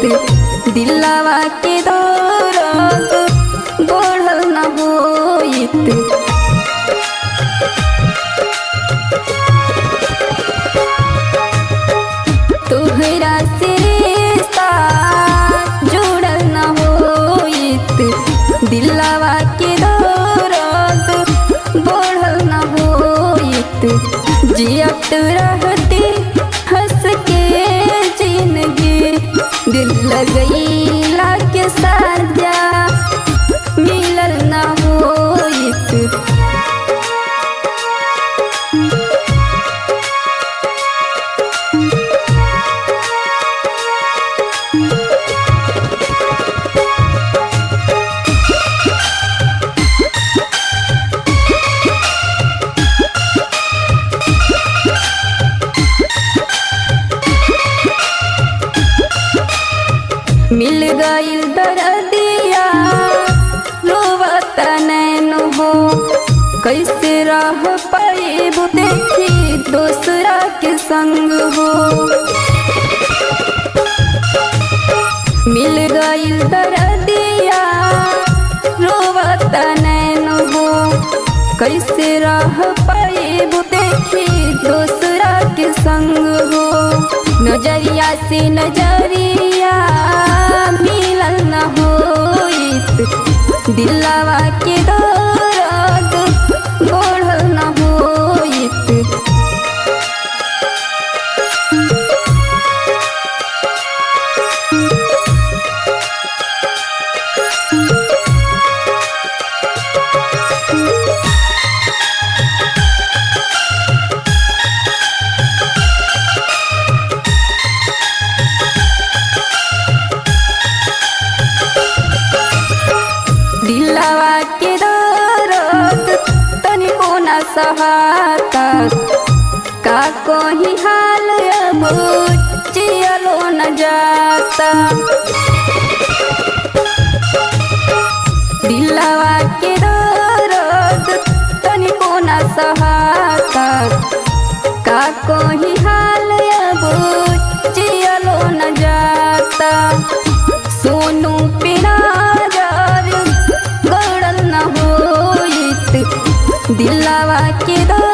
दिलवा के दर्द बढ़ल न होइत। तोहरा से रिश्ता जुड़ल न होइत, दिलवा के दर्द बढ़ल न होइत। जियत रहती हंस के जिंदगी, दिल लगैला के साजा मिलल न होइत। मिल गईल दर्दिया रोवत नैन हो, कैसे रह पाएबू देखी दूसरा के संग हो। मिल गईल दर्दिया रोवत नैन हो, कैसे रह पाएबू देखी दूसरा के संग हो। नजरिया से नजरिया मिलल न होइत, दिलवा के दर्द बढ़ल न होइत। दिलवा के दर्द तनिको न सहाता, का कोई हाल अब जियलो न जाता। दिलवा के दर्द तनिको न सहाता, का कोई हाल अब जियलो न जाता। सोनू पिना दिलवा के दर्द